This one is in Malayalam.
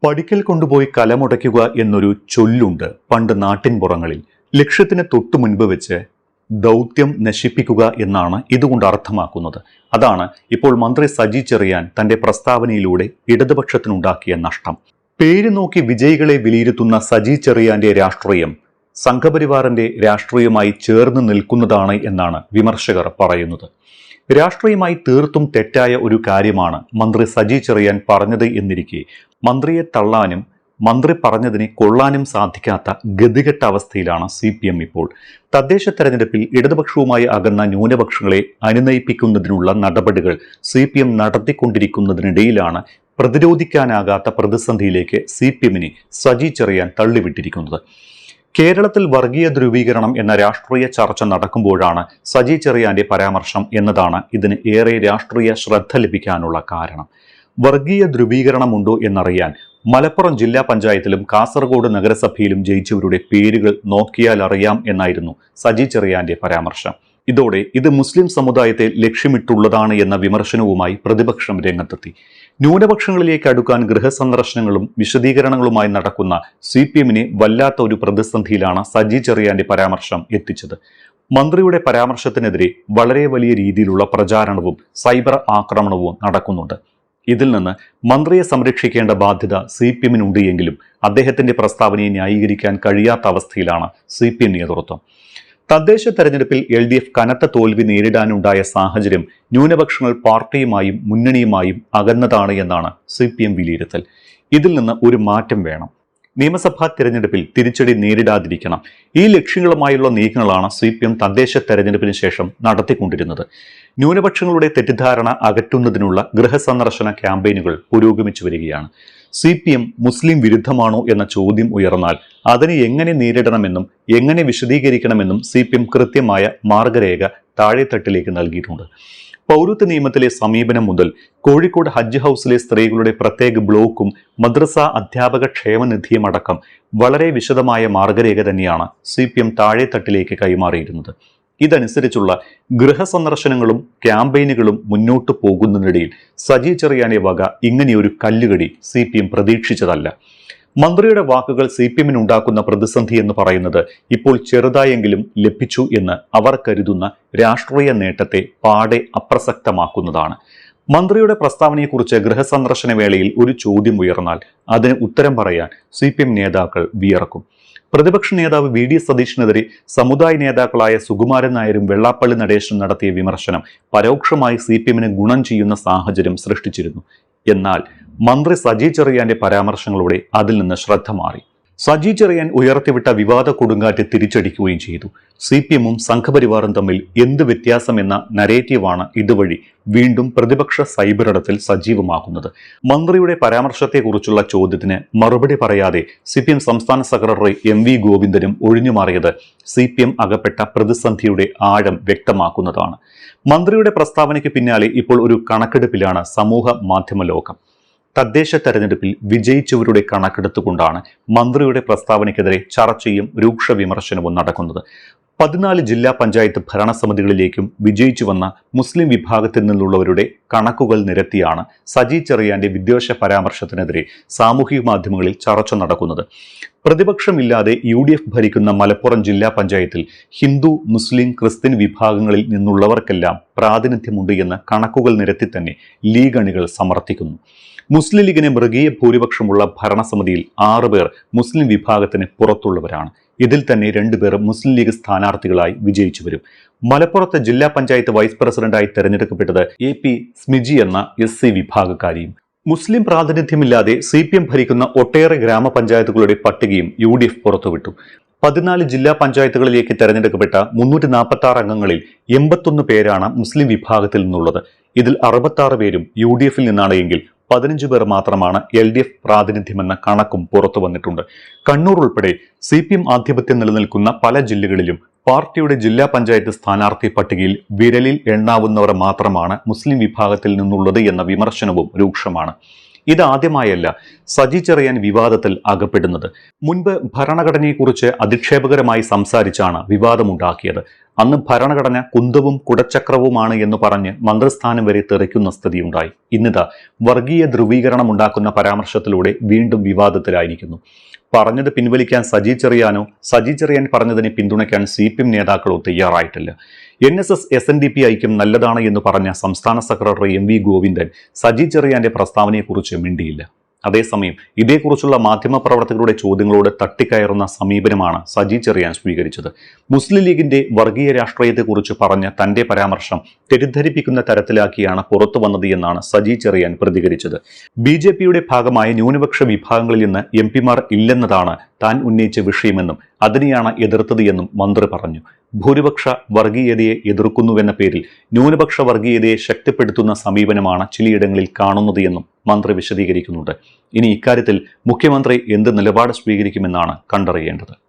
പടിക്കൽ കൊണ്ടുപോയി കലമുടയ്ക്കുക എന്നൊരു ചൊല്ലുണ്ട് പണ്ട് നാട്ടിൻപുറങ്ങളിൽ. ലക്ഷ്യത്തിന് തൊട്ടു മുൻപ് വെച്ച് ദൗത്യം നശിപ്പിക്കുക എന്നാണ് ഇതുകൊണ്ട് അർത്ഥമാക്കുന്നത്. അതാണ് ഇപ്പോൾ മന്ത്രി സജി ചെറിയാൻ തന്റെ പ്രസ്താവനയിലൂടെ ഇടതുപക്ഷത്തിനുണ്ടാക്കിയ നഷ്ടം. പേര് നോക്കി വിജയികളെ വിലയിരുത്തുന്ന സജി ചെറിയാന്റെ രാഷ്ട്രീയം സംഘപരിവാറിന്റെ രാഷ്ട്രീയമായി ചേർന്ന് നിൽക്കുന്നതാണ് എന്നാണ് വിമർശകർ പറയുന്നത്. രാഷ്ട്രീയമായി തീർത്തും തെറ്റായ ഒരു കാര്യമാണ് മന്ത്രി സജി ചെറിയാൻ പറഞ്ഞത് എന്നിരിക്കെ മന്ത്രിയെ തള്ളാനും മന്ത്രി പറഞ്ഞതിനെ കൊള്ളാനും സാധിക്കാത്ത ഗതികെട്ട അവസ്ഥയിലാണ് CPM ഇപ്പോൾ. തദ്ദേശ തെരഞ്ഞെടുപ്പിൽ ഇടതുപക്ഷവുമായി അകന്ന ന്യൂനപക്ഷങ്ങളെ അനുനയിപ്പിക്കുന്നതിനുള്ള നടപടികൾ CPM നടത്തിക്കൊണ്ടിരിക്കുന്നതിനിടയിലാണ് പ്രതിരോധിക്കാനാകാത്ത പ്രതിസന്ധിയിലേക്ക് CPM-നെ സജി ചെറിയാൻ തള്ളിവിട്ടിരിക്കുന്നത്. കേരളത്തിൽ വർഗീയ ധ്രുവീകരണം എന്ന രാഷ്ട്രീയ ചർച്ച നടക്കുമ്പോഴാണ് സജി ചെറിയാന്റെ പരാമർശം എന്നതാണ് ഇതിന് ഏറെ രാഷ്ട്രീയ ശ്രദ്ധ ലഭിക്കാനുള്ള കാരണം. വർഗീയ ധ്രുവീകരണമുണ്ടോ എന്നറിയാൻ മലപ്പുറം ജില്ലാ പഞ്ചായത്തിലും കാസർഗോഡ് നഗരസഭയിലും ജയിച്ചവരുടെ പേരുകൾ നോക്കിയാൽ അറിയാം എന്നായിരുന്നു സജി ചെറിയാന്റെ പരാമർശം. ഇതോടെ ഇത് മുസ്ലിം സമുദായത്തെ ലക്ഷ്യമിട്ടുള്ളതാണ് എന്ന വിമർശനവുമായി പ്രതിപക്ഷം രംഗത്തെത്തി. ന്യൂനപക്ഷങ്ങളിലേക്ക് അടുക്കാൻ ഗൃഹസന്ദർശനങ്ങളും വിശദീകരണങ്ങളുമായി നടക്കുന്ന CPM-നെ വല്ലാത്ത ഒരു പ്രതിസന്ധിയിലാണ് സജി ചെറിയാന്റെ പരാമർശം എത്തിച്ചത്. മന്ത്രിയുടെ പരാമർശത്തിനെതിരെ വളരെ വലിയ രീതിയിലുള്ള പ്രചാരണവും സൈബർ ആക്രമണവും നടക്കുന്നുണ്ട്. ഇതിൽ നിന്ന് മന്ത്രിയെ സംരക്ഷിക്കേണ്ട ബാധ്യത CPM-നുണ്ട് എങ്കിലും അദ്ദേഹത്തിന്റെ പ്രസ്താവനയെ ന്യായീകരിക്കാൻ കഴിയാത്ത അവസ്ഥയിലാണ് CPM നേതൃത്വം. തദ്ദേശ തെരഞ്ഞെടുപ്പിൽ LDF കനത്ത തോൽവി നേരിടാനുണ്ടായ സാഹചര്യം ന്യൂനപക്ഷങ്ങൾ പാർട്ടിയുമായും മുന്നണിയുമായും അകന്നതാണ് എന്നാണ് CPM വിലയിരുത്തൽ. ഇതിൽ നിന്ന് ഒരു മാറ്റം വേണം. നിയമസഭാ തെരഞ്ഞെടുപ്പിൽ തിരിച്ചടി നേരിടാതിരിക്കണം. ഈ ലക്ഷ്യങ്ങളുമായുള്ള നീക്കങ്ങളാണ് CPM തദ്ദേശ തെരഞ്ഞെടുപ്പിന് ശേഷം നടത്തിക്കൊണ്ടിരുന്നത്. ന്യൂനപക്ഷങ്ങളുടെ തെറ്റിദ്ധാരണ അകറ്റുന്നതിനുള്ള ഗൃഹസന്ദർശന ക്യാമ്പയിനുകൾ പുരോഗമിച്ചു വരികയാണ്. CPM മുസ്ലിം വിരുദ്ധമാണോ എന്ന ചോദ്യം ഉയർന്നാൽ അതിനെ എങ്ങനെ നേരിടണമെന്നും എങ്ങനെ വിശദീകരിക്കണമെന്നും CPM കൃത്യമായ മാർഗരേഖ താഴെത്തട്ടിലേക്ക് നൽകിയിട്ടുണ്ട്. പൗരത്വ നിയമത്തിലെ സമീപനം മുതൽ കോഴിക്കോട് ഹജ്ജ് ഹൗസിലെ സ്ത്രീകളുടെ പ്രത്യേക ബ്ലോക്കും മദ്രസ അധ്യാപക ക്ഷേമനിധിയും അടക്കം വളരെ വിശദമായ മാർഗരേഖ തന്നെയാണ് CPM താഴെത്തട്ടിലേക്ക് കൈമാറിയിരുന്നത്. ഇതനുസരിച്ചുള്ള ഗൃഹസന്ദർശനങ്ങളും ക്യാമ്പയിനുകളും മുന്നോട്ടു പോകുന്നതിനിടയിൽ സജി ചെറിയാനെ വക ഇങ്ങനെയൊരു കല്ലുകടി CPM പ്രതീക്ഷിച്ചതല്ല. മന്ത്രിയുടെ വാക്കുകൾ CPM-നുണ്ടാക്കുന്ന പ്രതിസന്ധി എന്ന് പറയുന്നത് ഇപ്പോൾ ചെറുതായെങ്കിലും ലഭിച്ചു എന്ന് അവർ കരുതുന്ന രാഷ്ട്രീയ നേട്ടത്തെ പാടെ അപ്രസക്തമാക്കുന്നതാണ്. മന്ത്രിയുടെ പ്രസ്താവനയെക്കുറിച്ച് ഗൃഹസന്ദർശന വേളയിൽ ഒരു ചോദ്യം ഉയർന്നാൽ അതിന് ഉത്തരം പറയാൻ CPM നേതാക്കൾ വിയർക്കും. പ്രതിപക്ഷ നേതാവ് VD സതീഷിനെതിരെ സമുദായ നേതാക്കളായ സുകുമാരൻ നായരും വെള്ളാപ്പള്ളി നടേശനും നടത്തിയ വിമർശനം പരോക്ഷമായി CPM-ന് ഗുണം ചെയ്യുന്ന സാഹചര്യം സൃഷ്ടിച്ചിരുന്നു. എന്നാൽ മന്ത്രി സജി ചെറിയാന്റെ പരാമർശങ്ങളോടെ അതിൽ നിന്ന് ശ്രദ്ധ മാറി. സജി ചെറിയാൻ ഉയർത്തിവിട്ട വിവാദ കൊടുങ്കാറ്റ് തിരിച്ചടിക്കുകയും ചെയ്തു. CPM-ഉം സംഘപരിവാറും തമ്മിൽ എന്ത് വ്യത്യാസം എന്ന നരേറ്റീവാണ് ഇതുവഴി വീണ്ടും പ്രതിപക്ഷ സൈബറിടത്തിൽ സജീവമാക്കുന്നത്. മന്ത്രിയുടെ പരാമർശത്തെക്കുറിച്ചുള്ള ചോദ്യത്തിന് മറുപടി പറയാതെ CPM സംസ്ഥാന സെക്രട്ടറി MV ഗോവിന്ദനും ഒഴിഞ്ഞുമാറിയത് CPM അകപ്പെട്ട പ്രതിസന്ധിയുടെ ആഴം വ്യക്തമാക്കുന്നതാണ്. മന്ത്രിയുടെ പ്രസ്താവനയ്ക്ക് പിന്നാലെ ഇപ്പോൾ ഒരു കണക്കെടുപ്പിലാണ് സമൂഹ മാധ്യമ ലോകം. തദ്ദേശ തെരഞ്ഞെടുപ്പിൽ വിജയിച്ചവരുടെ കണക്കെടുത്തുകൊണ്ടാണ് മന്ത്രിയുടെ പ്രസ്താവനയ്ക്കെതിരെ ചർച്ചയും രൂക്ഷ വിമർശനവും നടക്കുന്നത്. 14 ജില്ലാ പഞ്ചായത്ത് ഭരണസമിതികളിലേക്കും വിജയിച്ചു വന്ന മുസ്ലിം വിഭാഗത്തിൽ നിന്നുള്ളവരുടെ കണക്കുകൾ നിരത്തിയാണ് സജി ചെറിയാന്റെ വിദ്വേഷ പരാമർശത്തിനെതിരെ സാമൂഹിക മാധ്യമങ്ങളിൽ ചർച്ച നടക്കുന്നത്. പ്രതിപക്ഷമില്ലാതെ UDF ഭരിക്കുന്ന മലപ്പുറം ജില്ലാ പഞ്ചായത്തിൽ ഹിന്ദു, മുസ്ലിം, ക്രിസ്ത്യൻ വിഭാഗങ്ങളിൽ നിന്നുള്ളവർക്കെല്ലാം പ്രാതിനിധ്യമുണ്ട് എന്ന കണക്കുകൾ നിരത്തി തന്നെ ലീഗ് അണികൾ സമർത്ഥിക്കുന്നു. മുസ്ലിം ലീഗിന് മൃഗീയ ഭൂരിപക്ഷമുള്ള ഭരണസമിതിയിൽ 6 പേർ മുസ്ലിം വിഭാഗത്തിന് പുറത്തുള്ളവരാണ്. ഇതിൽ തന്നെ 2 പേർ മുസ്ലിം ലീഗ് സ്ഥാനാർത്ഥികളായി വിജയിച്ചു വരും. മലപ്പുറത്ത് ജില്ലാ പഞ്ചായത്ത് വൈസ് പ്രസിഡന്റായി തെരഞ്ഞെടുക്കപ്പെട്ടത് AP സ്മിജി എന്ന SC വിഭാഗക്കാരിയും. മുസ്ലിം പ്രാതിനിധ്യമില്ലാതെ CPM ഭരിക്കുന്ന ഒട്ടേറെ ഗ്രാമപഞ്ചായത്തുകളുടെ പട്ടികയും UDF പുറത്തുവിട്ടു. 14 ജില്ലാ പഞ്ചായത്തുകളിലേക്ക് തെരഞ്ഞെടുക്കപ്പെട്ട 346 അംഗങ്ങളിൽ 81 പേരാണ് മുസ്ലിം വിഭാഗത്തിൽ നിന്നുള്ളത്. ഇതിൽ 66 പേരും UDF-ൽ നിന്നാണ് എങ്കിൽ 15 പേർ മാത്രമാണ് LDF പ്രാതിനിധ്യമെന്ന കണക്കും പുറത്തു വന്നിട്ടുണ്ട്. കണ്ണൂർ ഉൾപ്പെടെ CPM ആധിപത്യം നിലനിൽക്കുന്ന പല ജില്ലകളിലും പാർട്ടിയുടെ ജില്ലാ പഞ്ചായത്ത് സ്ഥാനാർത്ഥി പട്ടികയിൽ വിരലിൽ എണ്ണാവുന്നവർ മാത്രമാണ് മുസ്ലിം വിഭാഗത്തിൽ നിന്നുള്ളത് എന്ന വിമർശനവും രൂക്ഷമാണ്. ഇതാദ്യമായല്ല സജി ചെറിയാൻ വിവാദത്തിൽ അകപ്പെടുന്നത്. മുൻപ് ഭരണഘടനയെക്കുറിച്ച് അധിക്ഷേപകരമായി സംസാരിച്ചാണ് വിവാദമുണ്ടാക്കിയത്. അന്ന് ഭരണഘടന കുന്തവും കുടച്ചക്രവുമാണ് എന്ന് പറഞ്ഞ് മന്ത്രിസ്ഥാനം വരെ തെറിക്കുന്ന സ്ഥിതിയുണ്ടായി. ഇന്നിതാ വർഗീയ ധ്രുവീകരണം ഉണ്ടാക്കുന്ന പരാമർശത്തിലൂടെ വീണ്ടും വിവാദത്തിലായിരിക്കുന്നു. പറഞ്ഞത് പിൻവലിക്കാൻ സജി ചെറിയാൻ പറഞ്ഞതിനെ പിന്തുണയ്ക്കാൻ CPM നേതാക്കളോ തയ്യാറായിട്ടില്ല. NSS SNDP ഐക്യം നല്ലതാണ് എന്ന് പറഞ്ഞ സംസ്ഥാന സെക്രട്ടറി MV ഗോവിന്ദൻ സജി ചെറിയാന്റെ പ്രസ്താവനയെക്കുറിച്ച് മിണ്ടിയില്ല. അതേസമയം ഇതേക്കുറിച്ചുള്ള മാധ്യമപ്രവർത്തകരുടെ ചോദ്യങ്ങളോട് തട്ടിക്കയറുന്ന സമീപനമാണ് സജി ചെറിയാൻ സ്വീകരിച്ചത്. മുസ്ലിം ലീഗിന്റെ വർഗീയ രാഷ്ട്രീയത്തെക്കുറിച്ച് പറഞ്ഞ തന്റെ പരാമർശം തെറ്റിദ്ധരിപ്പിക്കുന്ന തരത്തിലാക്കിയാണ് പുറത്തു വന്നത് എന്നാണ് സജി ചെറിയാൻ പ്രതികരിച്ചത്. BJPയുടെ ഭാഗമായ ന്യൂനപക്ഷ വിഭാഗങ്ങളിൽ നിന്ന് MP-മാർ ഇല്ലെന്നതാണ് താൻ ഉന്നയിച്ച വിഷയമെന്നും അതിനെയാണ് എതിർത്തത് എന്നും മന്ത്രി പറഞ്ഞു. ഭൂരിപക്ഷ വർഗീയതയെ എതിർക്കുന്നുവെന്ന പേരിൽ ന്യൂനപക്ഷ വർഗീയതയെ ശക്തിപ്പെടുത്തുന്ന സമീപനമാണ് ചിലയിടങ്ങളിൽ കാണുന്നത് എന്നും മന്ത്രി വിശദീകരിക്കുന്നുണ്ട്. ഇനി ഇക്കാര്യത്തിൽ മുഖ്യമന്ത്രി എന്ത് നിലപാട് സ്വീകരിക്കുമെന്നാണ് കണ്ടറിയേണ്ടത്.